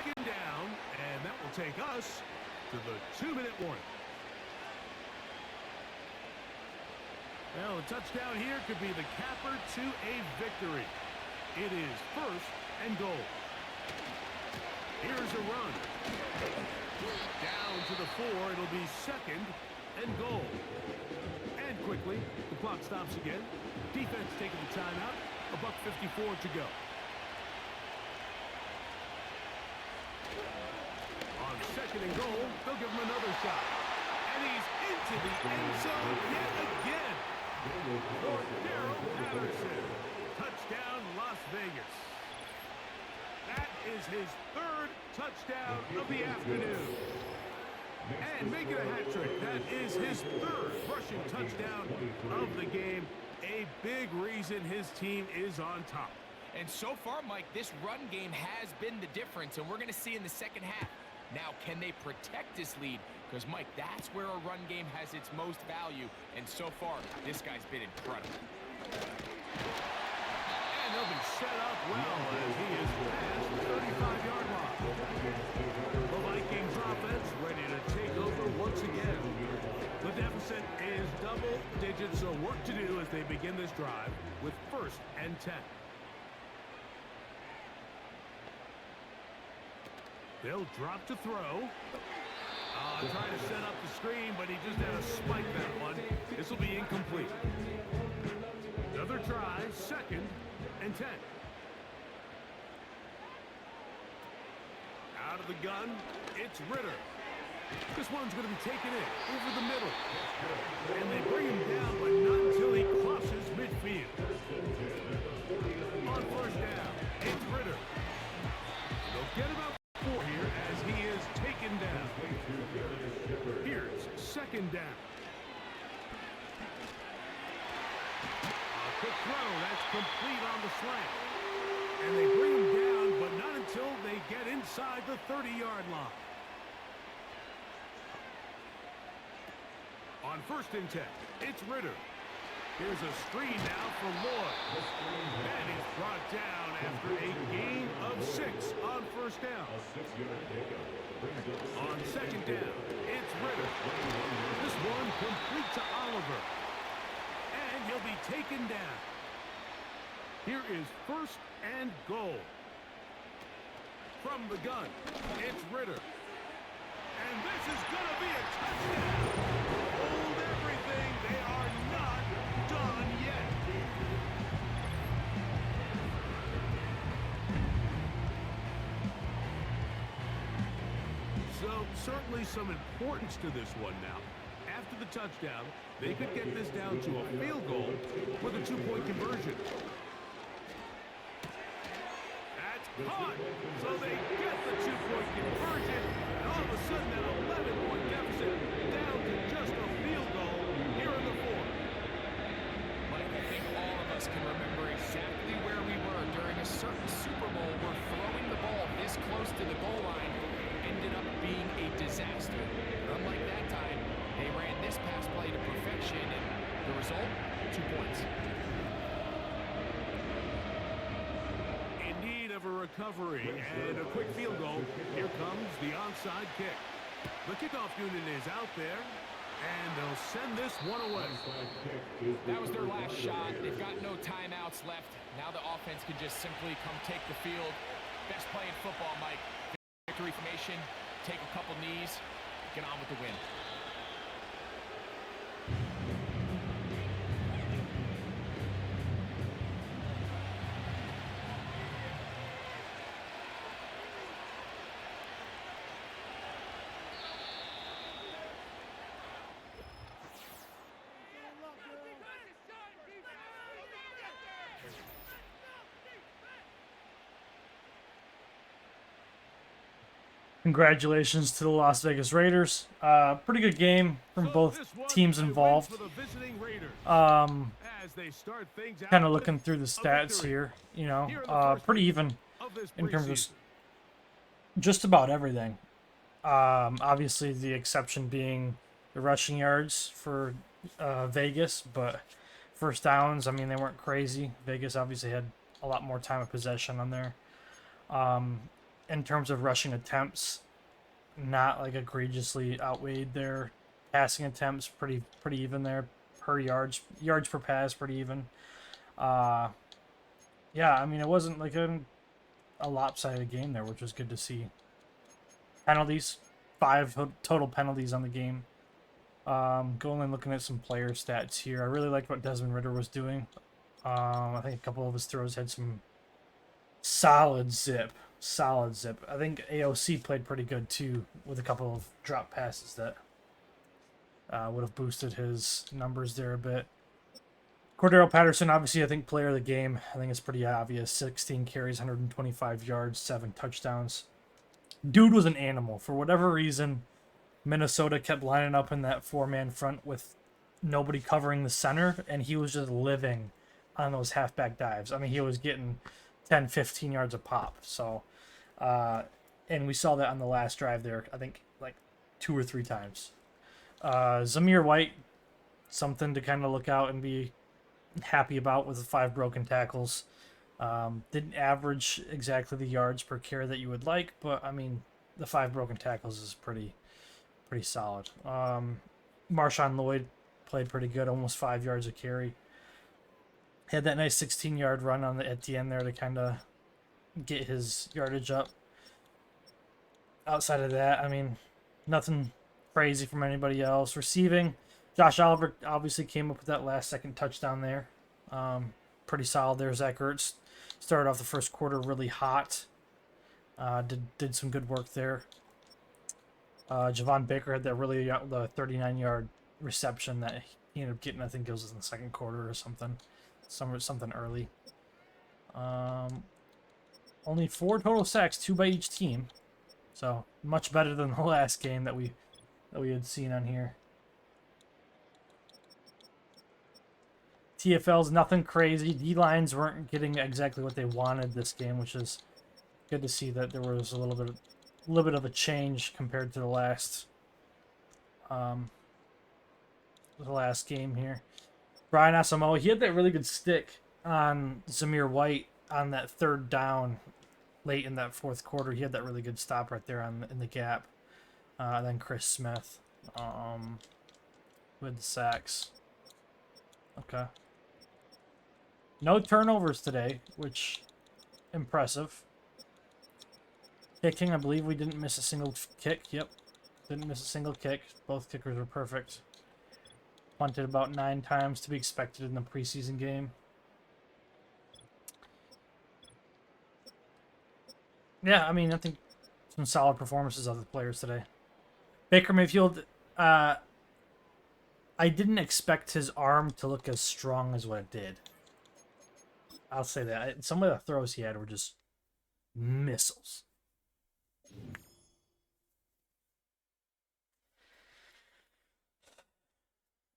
taken down, and that will take us to the 2-minute warning. Well, a touchdown here could be the capper to a victory. It is 1st and goal. Here's a run. Down to the 4. It'll be 2nd and goal. And quickly, the clock stops again. Defense taking the timeout. $1:54 to go. On second and goal, they'll give him another shot. And he's into the end zone yet again. For Darrell Patterson. Touchdown, Las Vegas. That is his third touchdown of the afternoon. And making a hat trick. That is his third rushing touchdown of the game. A big reason his team is on top. And so far, Mike, this run game has been the difference, and we're going to see in the second half. Now, can they protect this lead? Because, Mike, that's where a run game has its most value, and so far, this guy's been incredible. And he'll be set up well as he is past the 35-yard line. The Vikings offense ready to take over once again. The deficit is double digits, so work to do as they begin this drive with 1st and 10. They'll drop to throw. Trying to set up the screen, but he just had to spike that one. This will be incomplete. Another try, 2nd and 10. Out of the gun, it's Ritter. This one's going to be taken in over the middle. And they bring him down, but not until he crosses midfield. On 1st down, it's Ritter. They'll get about 4 here as he is taken down. Here's 2nd down. A quick throw, that's complete on the slant. And they bring him down, but not until they get inside the 30-yard line. On 1st and 10, it's Ritter. Here's a screen now for Lloyd. And he's brought down after a gain of 6 on 1st down. On 2nd down, it's Ritter. This one complete to Oliver. And he'll be taken down. Here is 1st and goal. From the gun, it's Ritter. And this is going to be a touchdown. Hold everything. They are not done yet. So, certainly some importance to this one now. After the touchdown, they could get this down to a field goal with a 2-point conversion. That's caught. So they get the 2-point conversion. And all of a sudden, that 11-point deficit down to just a field goal here in the 4th. Mike, I think all of us can remember exactly where we were during a certain Super Bowl where throwing the ball this close to the goal line ended up being a disaster. But unlike that time, they ran this pass play to perfection, and the result, 2 points. In need of a recovery and a quick field goal, here comes the onside kick. The kickoff unit is out there, and they'll send this one away. That was their last shot. They've got no timeouts left. Now the offense can just simply come take the field. Best play in football, Mike. Victory formation, take a couple knees, get on with the win. Congratulations to the Las Vegas Raiders. Pretty good game from both teams involved. Kind of looking through the stats here, you know, pretty even in terms of just about everything. Obviously, the exception being the rushing yards for Vegas, but 1st downs, I mean, they weren't crazy. Vegas obviously had a lot more time of possession on there. In terms of rushing attempts, not like egregiously outweighed their passing attempts. Pretty even there per yards per pass, pretty even. Yeah, I mean, it wasn't like a lopsided game there, which was good to see. Penalties, 5 total penalties on the game. Going and looking at some player stats here. I really liked what Desmond Ridder was doing. I think a couple of his throws had some solid zip. Solid zip. I think AOC played pretty good too, with a couple of drop passes that would have boosted his numbers there a bit. Cordero Patterson, obviously, I think player of the game. I think it's pretty obvious. 16 carries, 125 yards, 7 touchdowns. Dude was an animal. For whatever reason, Minnesota kept lining up in that 4-man front with nobody covering the center, and he was just living on those halfback dives. I mean, he was getting 10, 15 yards a pop. So, and we saw that on the last drive there, I think, like 2 or 3 times. Zamir White, something to kind of look out and be happy about with the 5 broken tackles. Didn't average exactly the yards per carry that you would like, but I mean, the 5 broken tackles is pretty solid. Marshawn Lloyd played pretty good, almost 5 yards a carry. Had that nice 16-yard run at the end there to kind of get his yardage up. Outside of that, I mean, nothing crazy from anybody else. Receiving, Josh Oliver obviously came up with that last-second touchdown there. Pretty solid there. Zach Ertz started off the first quarter really hot. Did some good work there. Javon Baker had that really the 39-yard reception that he ended up getting. I think it was in the second quarter or something. Something early. Only 4 total sacks, 2 by each team. So much better than the last game that we had seen on here. TFL's nothing crazy. D-lines weren't getting exactly what they wanted this game, which is good to see that there was a little bit of a change compared to the last game here. Brian Asamoah, he had that really good stick on Zamir White on that 3rd down late in that 4th quarter. He had that really good stop right there in the gap. Then Chris Smith with the sacks. Okay. No turnovers today, which impressive. Kicking, I believe we didn't miss a single kick. Yep, didn't miss a single kick. Both kickers were perfect. Punted about 9 times, to be expected in the preseason game. Yeah, I mean, I think some solid performances of the players today. Baker Mayfield, I didn't expect his arm to look as strong as what it did. I'll say that. Some of the throws he had were just missiles.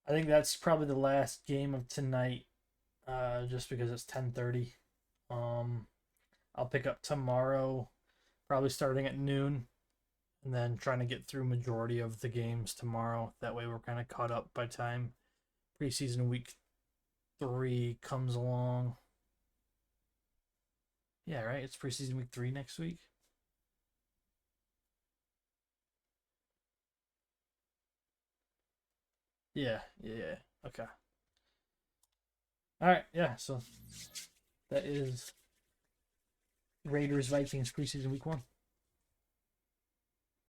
I think that's probably the last game of tonight, just because it's 10:30. I'll pick up tomorrow, probably starting at noon, and then trying to get through majority of the games tomorrow. That way we're kind of caught up by time preseason week 3 comes along. Yeah, right? It's preseason week 3 next week. Yeah. Okay. All right, yeah, so that is Raiders Vikings preseason week 1.